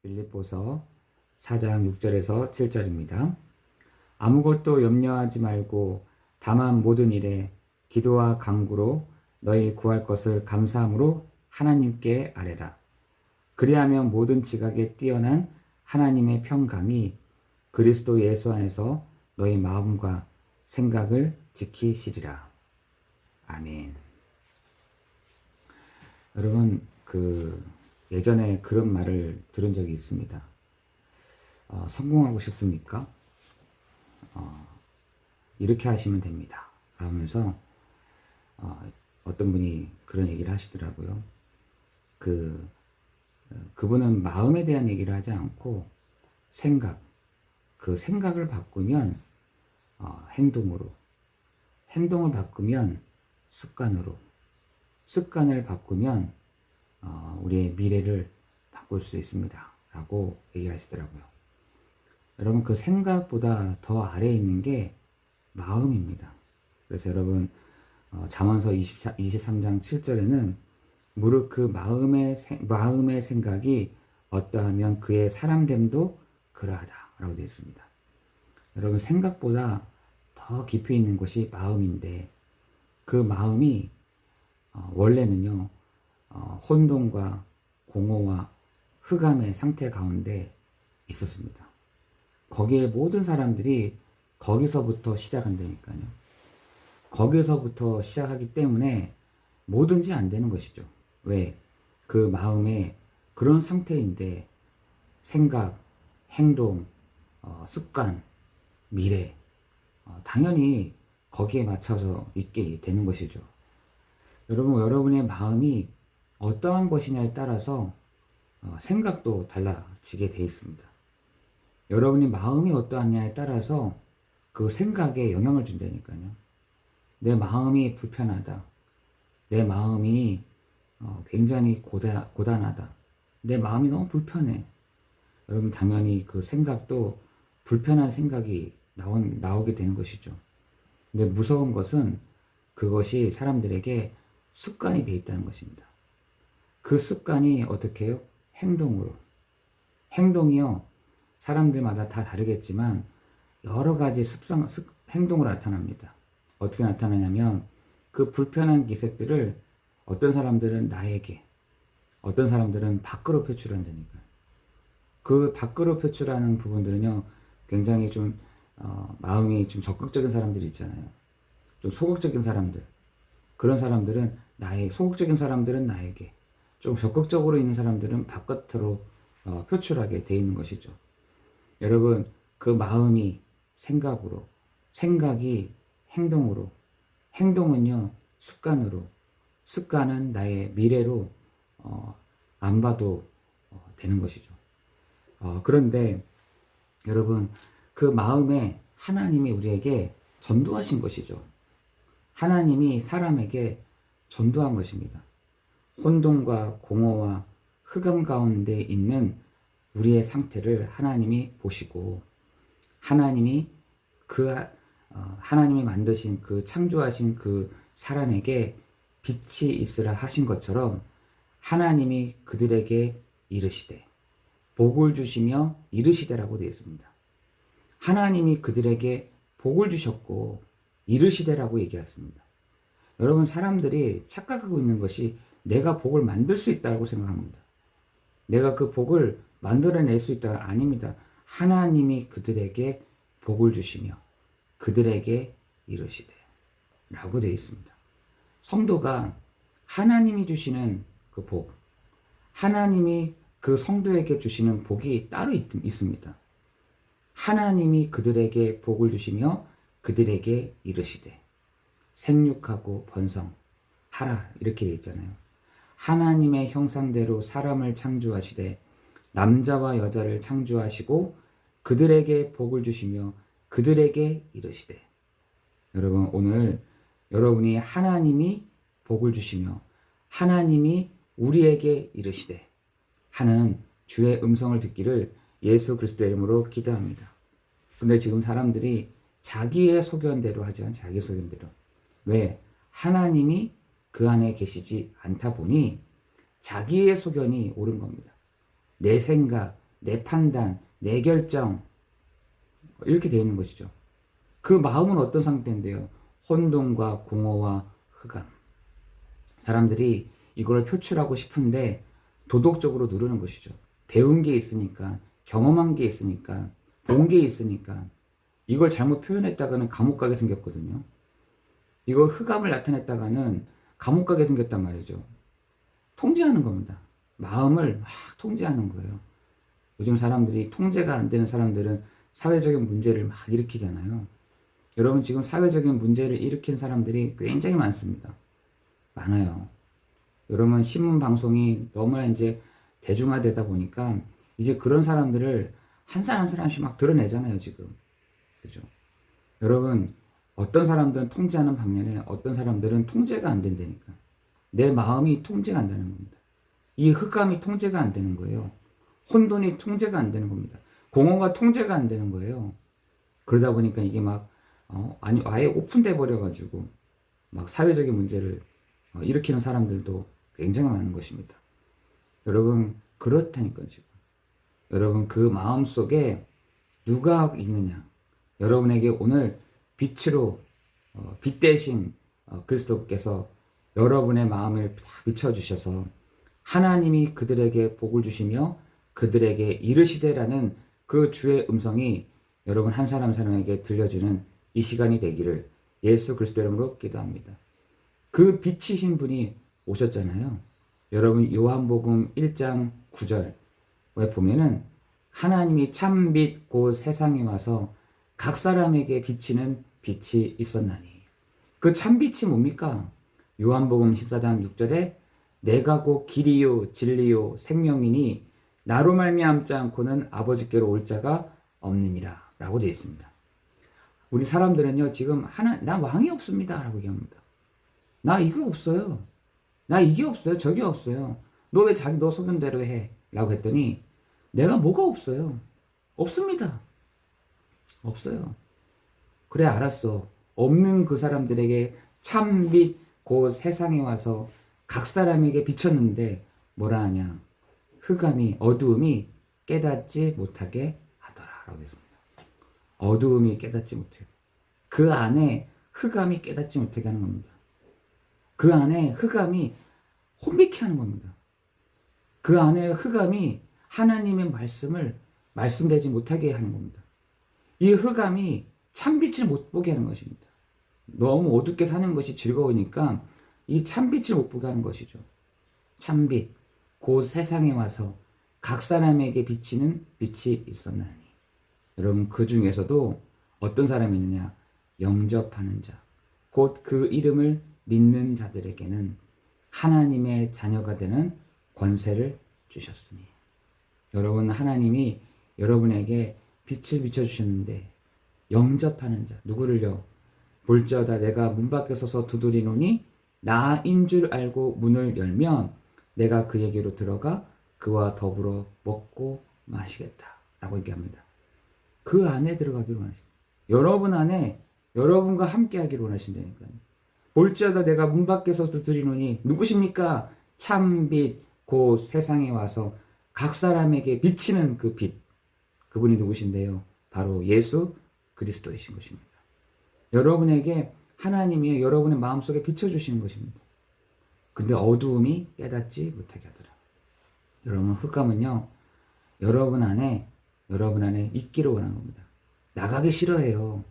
빌립보서 4장 6절에서 7절입니다. 아무것도 염려하지 말고 다만 모든 일에 기도와 간구로 너희 구할 것을 감사함으로 하나님께 아뢰라. 그리하면 모든 지각에 뛰어난 하나님의 평강이 그리스도 예수 안에서 너희 마음과 생각을 지키시리라. 아멘. 여러분, 예전에 그런 말을 들은 적이 있습니다. 성공하고 싶습니까? 이렇게 하시면 됩니다. 라면서 어떤 분이 그런 얘기를 하시더라고요. 그분은 마음에 대한 얘기를 하지 않고 그 생각을 바꾸면 행동으로, 행동을 바꾸면 습관으로, 습관을 바꾸면 우리의 미래를 바꿀 수 있습니다. 라고 얘기하시더라고요. 여러분, 그 생각보다 더 아래에 있는 게 마음입니다. 그래서 여러분, 잠언서 23장 7절에는 무릇 그 마음의 생각이 어떠하면 그의 사람됨도 그러하다 라고 되어 있습니다. 여러분, 생각보다 더 깊이 있는 것이 마음인데, 그 마음이 원래는요, 혼돈과 공허와 흑암의 상태 가운데 있었습니다. 거기에 모든 사람들이 거기서부터 시작한다니까요. 거기서부터 시작하기 때문에 뭐든지 안 되는 것이죠. 왜? 그 마음에 그런 상태인데 생각, 행동, 습관, 미래, 당연히 거기에 맞춰서 있게 되는 것이죠. 여러분의 마음이 어떠한 것이냐에 따라서 생각도 달라지게 되어 있습니다. 여러분의 마음이 어떠하냐에 따라서 그 생각에 영향을 준다니까요. 내 마음이 불편하다. 내 마음이 굉장히 고단하다. 내 마음이 너무 불편해. 여러분, 당연히 그 생각도 불편한 생각이 나오게 되는 것이죠. 근데 무서운 것은 그것이 사람들에게 습관이 되어 있다는 것입니다. 그 습관이 어떻게 해요? 행동으로. 행동이요, 사람들마다 다 다르겠지만 여러 가지 행동으로 나타납니다. 어떻게 나타나냐면 그 불편한 기색들을 어떤 사람들은 나에게, 어떤 사람들은 밖으로 표출한다니까요. 그 밖으로 표출하는 부분들은요, 굉장히 좀 마음이 좀 적극적인 사람들이 있잖아요. 좀 소극적인 사람들. 그런 사람들은 소극적인 사람들은 나에게, 좀 적극적으로 있는 사람들은 바깥으로 표출하게 돼 있는 것이죠. 여러분, 그 마음이 생각으로, 생각이 행동으로, 행동은요 습관으로, 습관은 나의 미래로 안 봐도 되는 것이죠. 그런데 여러분, 그 마음에 하나님이 우리에게 전도하신 것이죠. 하나님이 사람에게 전도한 것입니다. 혼돈과 공허와 흑암 가운데 있는 우리의 상태를 하나님이 보시고, 하나님이 만드신 창조하신 그 사람에게 빛이 있으라 하신 것처럼 하나님이 그들에게 이르시되, 복을 주시며 이르시되라고 되어 있습니다. 하나님이 그들에게 복을 주셨고 이르시되라고 얘기했습니다. 여러분, 사람들이 착각하고 있는 것이 내가 복을 만들 수 있다고 생각합니다. 내가 그 복을 만들어낼 수 있다. 아닙니다. 하나님이 그들에게 복을 주시며 그들에게 이르시되 라고 되어 있습니다. 성도가 하나님이 주시는 그 복, 하나님이 그 성도에게 주시는 복이 따로 있습니다. 하나님이 그들에게 복을 주시며 그들에게 이르시되 생육하고 번성하라, 이렇게 되어 있잖아요. 하나님의 형상대로 사람을 창조하시되 남자와 여자를 창조하시고 그들에게 복을 주시며 그들에게 이르시되. 여러분, 오늘 여러분이 하나님이 복을 주시며 하나님이 우리에게 이르시되 하는 주의 음성을 듣기를 예수 그리스도의 이름으로 기도합니다. 근데 지금 사람들이 자기의 소견대로 하지만 자기 소견대로. 왜? 하나님이 그 안에 계시지 않다 보니 자기의 소견이 옳은 겁니다. 내 생각, 내 판단, 내 결정 이렇게 되어 있는 것이죠. 그 마음은 어떤 상태인데요? 혼돈과 공허와 흑암. 사람들이 이걸 표출하고 싶은데 도덕적으로 누르는 것이죠. 배운 게 있으니까, 경험한 게 있으니까, 본 게 있으니까 이걸 잘못 표현했다가는 감옥 가게 생겼거든요. 이거 흑암을 나타냈다가는 감옥 가게 생겼단 말이죠. 통제하는 겁니다. 마음을 막 통제하는 거예요. 요즘 사람들이 통제가 안 되는 사람들은 사회적인 문제를 막 일으키잖아요. 여러분 지금 사회적인 문제를 일으킨 사람들이 굉장히 많습니다. 많아요. 여러분 신문 방송이 너무나 이제 대중화되다 보니까 이제 그런 사람들을 한 사람 한 사람씩 막 드러내잖아요, 지금. 그죠? 여러분 어떤 사람들은 통제하는 반면에 어떤 사람들은 통제가 안 된다니까. 내 마음이 통제가 안 되는 겁니다. 이 흑암이 통제가 안 되는 거예요. 혼돈이 통제가 안 되는 겁니다. 공허가 통제가 안 되는 거예요. 그러다 보니까 이게 막 아니 아예 오픈돼 버려 가지고 막 사회적인 문제를 일으키는 사람들도 굉장히 많은 것입니다. 여러분 그렇다니까요 지금. 여러분 그 마음 속에 누가 있느냐? 여러분에게 오늘 빛으로 빛 대신 그리스도께서 여러분의 마음을 다 비춰주셔서 하나님이 그들에게 복을 주시며 그들에게 이르시되라는 그 주의 음성이 여러분 한 사람 한 사람에게 들려지는 이 시간이 되기를 예수 그리스도 이름으로 기도합니다. 그 빛이신 분이 오셨잖아요. 여러분 요한복음 1장 9절에 보면은 하나님이 참빛 곧 세상에 와서 각 사람에게 비치는 빛이 있었나니. 그 참빛이 뭡니까? 요한복음 14장 6절에 내가 곧 길이요 진리요 생명이니 나로 말미암지 않고는 아버지께로 올 자가 없느니라 라고 되어 있습니다. 우리 사람들은요 지금 나 왕이 없습니다 라고 얘기합니다. 나 이거 없어요. 나 이게 없어요. 저게 없어요. 너 왜 너 소견대로 해? 라고 했더니 내가 뭐가 없어요. 없습니다. 없어요. 그래 알았어. 없는 그 사람들에게 참빛 곧 세상에 와서 각 사람에게 비쳤는데 뭐라 하냐. 흑암이 어두움이 깨닫지 못하게 하더라 라고 했습니다. 어두움이 깨닫지 못하게. 그 안에 흑암이 깨닫지 못하게 하는 겁니다. 그 안에 흑암이 혼미케 하는 겁니다. 그 안에 흑암이 하나님의 말씀을 말씀되지 못하게 하는 겁니다. 이 흑암이 참빛을 못 보게 하는 것입니다. 너무 어둡게 사는 것이 즐거우니까 이 참빛을 못 보게 하는 것이죠. 참빛, 곧 세상에 와서 각 사람에게 비치는 빛이 있었나니. 여러분 그 중에서도 어떤 사람이 있느냐? 영접하는 자, 곧 그 이름을 믿는 자들에게는 하나님의 자녀가 되는 권세를 주셨으니. 여러분 하나님이 여러분에게 빛을 비춰주셨는데 영접하는 자 누구를요? 볼지어다 내가 문 밖에 서서 두드리노니 나인 줄 알고 문을 열면 내가 그에게로 들어가 그와 더불어 먹고 마시겠다 라고 얘기합니다. 그 안에 들어가기를 원하십니다. 여러분 안에 여러분과 함께 하기를 원하신다니까요. 볼지어다 내가 문 밖에서 두드리노니 누구십니까? 참빛 곧 세상에 와서 각 사람에게 비치는 그 빛. 그분이 누구신데요? 바로 예수 그리스도이신 것입니다. 여러분에게 하나님이 여러분의 마음속에 비춰주시는 것입니다. 근데 어두움이 깨닫지 못하게 하더라. 여러분 흑암은요. 여러분 안에 있기를 원하는 겁니다. 나가기 싫어해요.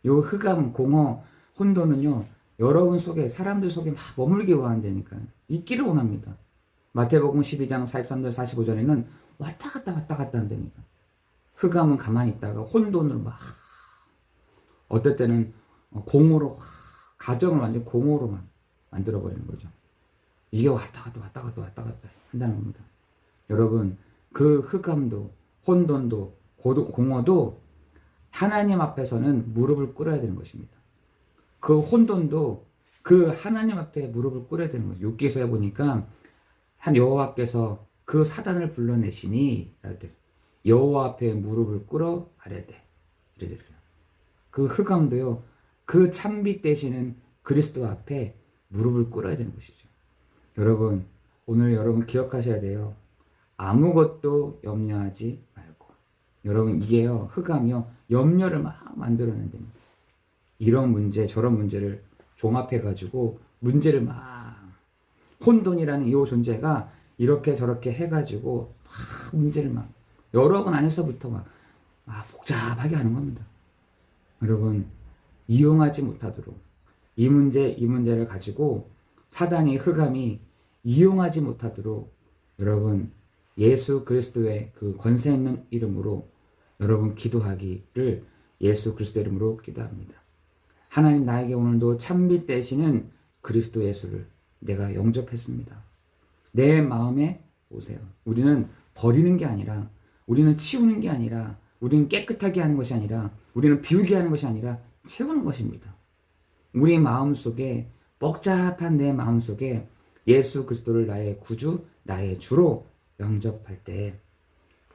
요 흑암, 공허, 혼돈은요. 여러분 속에 사람들 속에 막 머물기 원한다니까요. 있기를 원합니다. 마태복음 12장 43절 45절에는 왔다 갔다 한다니까. 흑암은 가만히 있다가 혼돈으로 막 어떨 때는 공허로 가정을 완전 공허로만 만들어버리는 거죠. 이게 왔다 갔다 한다는 겁니다. 여러분 그 흑암도 혼돈도 공허도 하나님 앞에서는 무릎을 꿇어야 되는 것입니다. 그 혼돈도 그 하나님 앞에 무릎을 꿇어야 되는 거예요. 욥기서에 보니까 한 여호와께서 그 사단을 불러내시니 여호와 앞에 무릎을 꿇어 아뢰되 이래 됐어요. 그 흑암도요. 그 참빛 되시는 그리스도 앞에 무릎을 꿇어야 되는 것이죠. 여러분 오늘 여러분 기억하셔야 돼요. 아무것도 염려하지 말고. 여러분 이게요 흑암이요 염려를 막 만들어낸 됩니다. 이런 문제 저런 문제를 종합해 가지고 문제를 막 혼돈이라는 이 존재가 이렇게 저렇게 해가지고 막 문제를 막 여러 번 안에서부터 막 복잡하게 하는 겁니다. 여러분 이용하지 못하도록 이 문제를 가지고 사단이 흑암이 이용하지 못하도록 여러분 예수 그리스도의 그 권세 있는 이름으로 여러분 기도하기를 예수 그리스도 이름으로 기도합니다. 하나님 나에게 오늘도 찬빛 되시는 그리스도 예수를 내가 영접했습니다. 내 마음에 오세요. 우리는 버리는 게 아니라 우리는 치우는 게 아니라 우리는 깨끗하게 하는 것이 아니라 우리는 비우게 하는 것이 아니라 채우는 것입니다. 우리 마음속에 복잡한 내 마음속에 예수 그리스도를 나의 구주, 나의 주로 영접할 때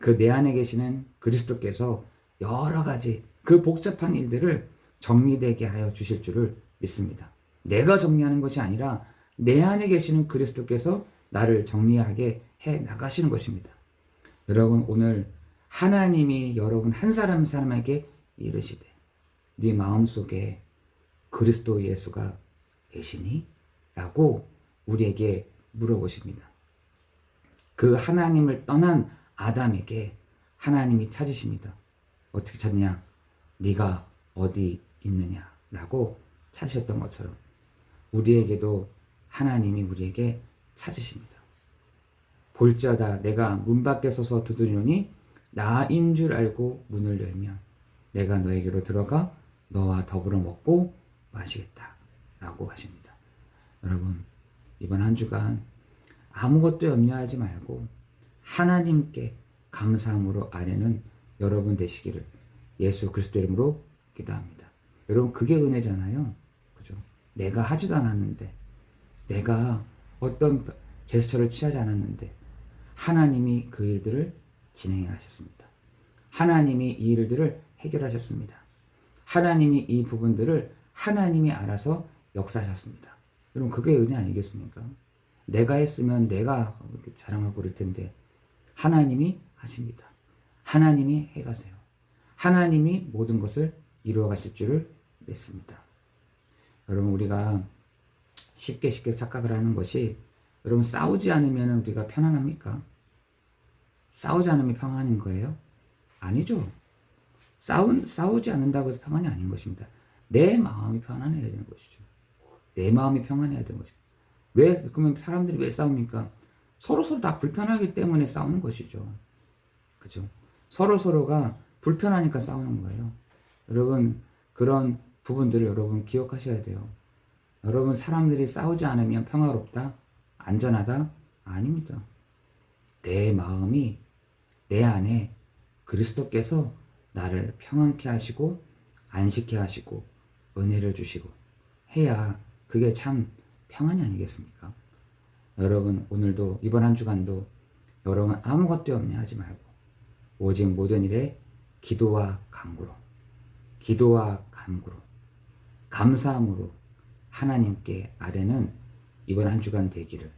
그 내 안에 계시는 그리스도께서 여러 가지 그 복잡한 일들을 정리되게 하여 주실 줄을 믿습니다. 내가 정리하는 것이 아니라 내 안에 계시는 그리스도께서 나를 정리하게 해 나가시는 것입니다. 여러분 오늘 하나님이 여러분 한 사람 한 사람에게 이르시되 네 마음속에 그리스도 예수가 계시니? 라고 우리에게 물어보십니다. 그 하나님을 떠난 아담에게 하나님이 찾으십니다. 어떻게 찾냐? 네가 어디 있느냐? 라고 찾으셨던 것처럼 우리에게도 하나님이 우리에게 찾으십니다. 볼지어다 내가 문 밖에 서서 두드리노니 나인 줄 알고 문을 열면 내가 너에게로 들어가 너와 더불어 먹고 마시겠다 라고 하십니다. 여러분 이번 한 주간 아무것도 염려하지 말고 하나님께 감사함으로 아뢰는 여러분 되시기를 예수 그리스도 이름으로 기도합니다. 여러분 그게 은혜잖아요. 그죠? 내가 하지도 않았는데 내가 어떤 제스처를 취하지 않았는데 하나님이 그 일들을 진행해 하셨습니다. 하나님이 이 일들을 해결하셨습니다. 하나님이 이 부분들을 하나님이 알아서 역사하셨습니다. 여러분 그게 은혜 아니겠습니까? 내가 했으면 내가 자랑하고 그럴 텐데 하나님이 하십니다. 하나님이 해가세요. 하나님이 모든 것을 이루어 가실 줄을 믿습니다. 여러분 우리가 쉽게 착각을 하는 것이 여러분 싸우지 않으면 우리가 편안합니까? 싸우지 않으면 평안인 거예요? 아니죠. 싸우지 않는다고 해서 평안이 아닌 것입니다. 내 마음이 편안해야 되는 것이죠. 내 마음이 평안해야 되는 것입니다. 그러면 사람들이 왜 싸웁니까? 서로 다 불편하기 때문에 싸우는 것이죠. 그죠? 서로가 불편하니까 싸우는 거예요. 여러분, 그런 부분들을 여러분 기억하셔야 돼요. 여러분, 사람들이 싸우지 않으면 평화롭다? 안전하다? 아닙니다. 내 마음이 내 안에 그리스도께서 나를 평안케 하시고 안식케 하시고 은혜를 주시고 해야 그게 참 평안이 아니겠습니까? 여러분 오늘도 이번 한 주간도 여러분 아무것도 염려하지 말고 오직 모든 일에 기도와 간구로 감사함으로 하나님께 아뢰는 이번 한 주간 되기를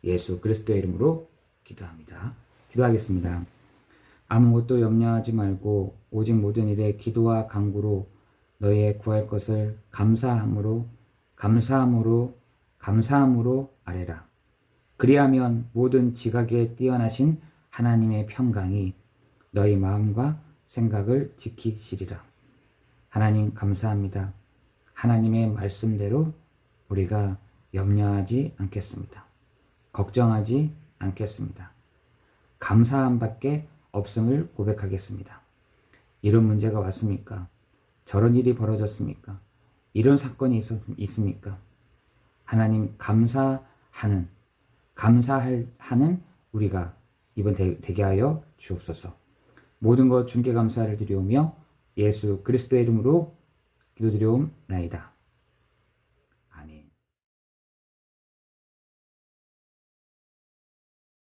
예수 그리스도의 이름으로 기도합니다. 기도하겠습니다. 아무것도 염려하지 말고 오직 모든 일에 기도와 간구로 너희의 구할 것을 감사함으로 아뢰라. 그리하면 모든 지각에 뛰어나신 하나님의 평강이 너희 마음과 생각을 지키시리라. 하나님 감사합니다. 하나님의 말씀대로 우리가 염려하지 않겠습니다. 걱정하지 않겠습니다. 감사함밖에 없음을 고백하겠습니다. 이런 문제가 왔습니까? 저런 일이 벌어졌습니까? 이런 사건이 있습니까? 하나님 감사하는 우리가 이번 되게 하여 주옵소서. 모든 것 주께 감사를 드리오며 예수 그리스도의 이름으로 기도드리옵나이다.